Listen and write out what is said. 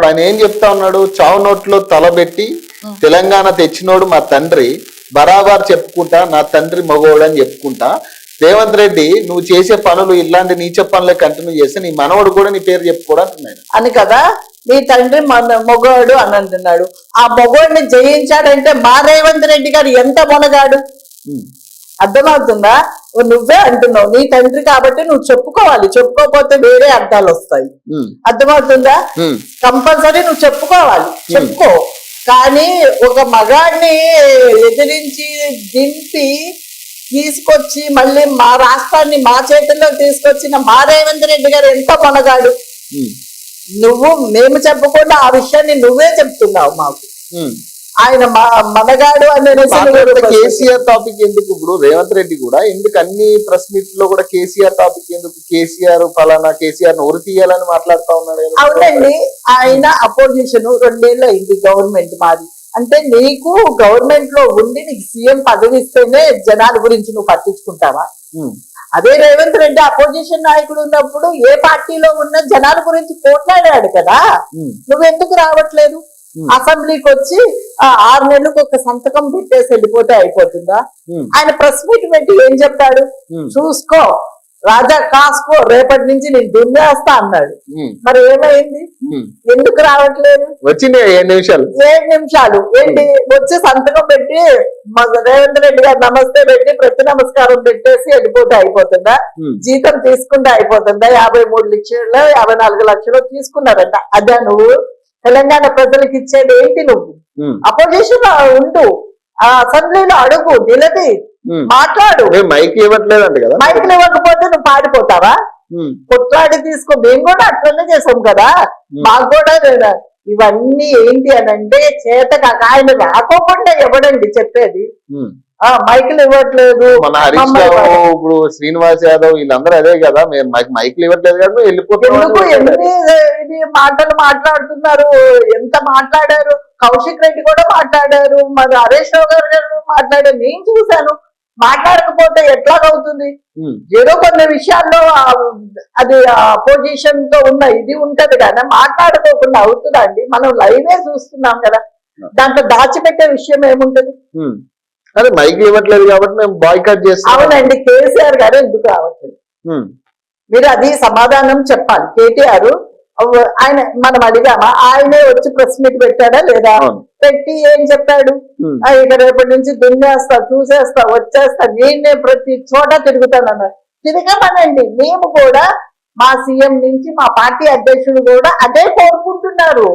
ఆయన ఏం చెప్తా ఉన్నాడు, చావు నోట్లో తలబెట్టి తెలంగాణ తెచ్చినోడు మా తండ్రి, బరాబర్ చెప్పుకుంటా నా తండ్రి మగోడు అని చెప్పుకుంటా. రేవంత్ రెడ్డి నువ్వు చేసే పనులు ఇలాంటి నీచ పనులే కంటిన్యూ చేస్తే నీ మనవడు కూడా నీ పేరు చెప్పుకోవడానికి అని కదా. నీ తండ్రి మొగోడు అని అంటున్నాడు. ఆ మొగోడిని జయించాడంటే మా రేవంత్ రెడ్డి గారు ఎంత మొనగాడు, అర్థమవుతుందా? నువ్వే అంటున్నావు నీ తండ్రి కాబట్టి నువ్వు చెప్పుకోవాలి, చెప్పుకోకపోతే వేరే అర్థాలు వస్తాయి. అర్థమవుతుందా? కంపల్సరీ నువ్వు చెప్పుకోవాలి, చెప్పుకో. కానీ ఒక మగాడిని ఎదిరించి దింపి తీసుకొచ్చి మళ్ళీ మా రాష్ట్రాన్ని మా చేతుల్లో తీసుకొచ్చిన మా రేవంత్ రెడ్డి గారు ఎంత మొనగాడు. నువ్వు మేము చెప్పకుండా ఆ విషయాన్ని నువ్వే చెప్తున్నావు మాకు. ఆయన మనగాడు అనేది కేసీఆర్ టాపిక్ ఎందుకు? ఇప్పుడు రేవంత్ రెడ్డి కూడా ఎందుకు అన్ని ప్రెస్ మీట్ లో కూడా కేసీఆర్ టాపిక్ ఎందుకు? కేసీఆర్ ఫలానా కేసీఆర్ ఉరి తీయాలని మాట్లాడుతా ఉన్నాడు. అవునండి, ఆయన అపోజిషన్ 2 ఏళ్ళు అయింది గవర్నమెంట్ మాది. అంటే నీకు గవర్నమెంట్ లో ఉండి నీకు సీఎం పదవి ఇస్తేనే జనాల గురించి నువ్వు పట్టించుకుంటావా? అదే రేవంత్ రెడ్డి అపోజిషన్ నాయకుడు ఉన్నప్పుడు ఏ పార్టీలో ఉన్న జనాల గురించి పోట్లాడాడు కదా. నువ్వెందుకు రావట్లేదు? అసెంబ్లీకి వచ్చి 6 నెలలకు ఒక సంతకం పెట్టేసి వెళ్ళిపోతే అయిపోతుందా? ఆయన ప్రెస్ మీట్ పెట్టి ఏం చెప్పాడు? చూసుకో రాజా, కాసుకో, రేపటి నుంచి నేను దున్నేస్తా అన్నాడు. మరి ఏమైంది? ఎందుకు రావట్లేదు? వచ్చింది 7 నిమిషాలు. 7 నిమిషాలు ఏంటి? వచ్చి సంతకం పెట్టి రేవంత్ రెడ్డి గారు నమస్తే పెట్టి ప్రతి నమస్కారం పెట్టేసి వెళ్ళిపోతే అయిపోతుందా? జీతం తీసుకుంటే అయిపోతుందా? 53 లక్షలు 54 లక్షలు తీసుకున్నారంట. అదే నువ్వు తెలంగాణ ప్రజలకు ఇచ్చేది ఏంటి? నువ్వు అపోజిషన్ ఉండు, ఆ అసెంబ్లీలో అడుగు, నిలది మాట్లాడు. మైక్ ఇవ్వట్లేదంట కదా. మైకులు ఇవ్వకపోతే నువ్వు పాడిపోతావా? కొట్లాడి తీసుకో. మేము కూడా అట్లనే చేసాం కదా. మాకు కూడా ఇవన్నీ ఏంటి అని అంటే చేత కాక ఆయన రాకోకుండా ఎవడండి చెప్పేది? మైకులు ఇవ్వట్లేదు. మన హరీష్ రావు, ఇప్పుడు శ్రీనివాస్ యాదవ్ వీళ్ళందరూ అదే కదా, మేము మైకులు ఇవ్వట్లేదు కదా వెళ్ళిపోతున్నాం. ఇది మాటలు మాట్లాడుతున్నారు. ఎంత మాట్లాడారు? కౌశిక్ రెడ్డి కూడా మాట్లాడారు, మరి హరీష్ రావు గారు మాట్లాడారు. నేను చూశాను. మాట్లాడకపోతే ఎట్లాగవుతుంది? ఏదో కొన్ని విషయాల్లో అది అపోజిషన్ తో ఉన్న ఇది ఉంటది కదా, మాట్లాడుకోకుండా అవుతుందా అండి? మనం లైవే చూస్తున్నాం కదా, దాంట్లో దాచిపెట్టే విషయం ఏముంటది? అదే మైక్ ఇవ్వట్లేదు కాబట్టి మేము బాయ్కాట్ చేస్తాం. అవునండి, కేసీఆర్ గారు ఎందుకు రావట్లేదు? మీరు అది సమాధానం చెప్పాలి. కేటీఆర్ ఆయన మనం అడిగామా? ఆయనే వచ్చి ప్రెస్ మీట్ పెట్టాడా లేదా? పెట్టి ఏం చెప్పాడు? ఇక రేపటి నుంచి దున్నేస్తా, చూసేస్తా, వచ్చేస్తా, నేనే ప్రతి చోట తిరుగుతానన్నారు. తిరగమనండి. మేము కూడా మా సీఎం నుంచి మా పార్టీ అధ్యక్షుడు కూడా అదే కోరుకుంటున్నారు.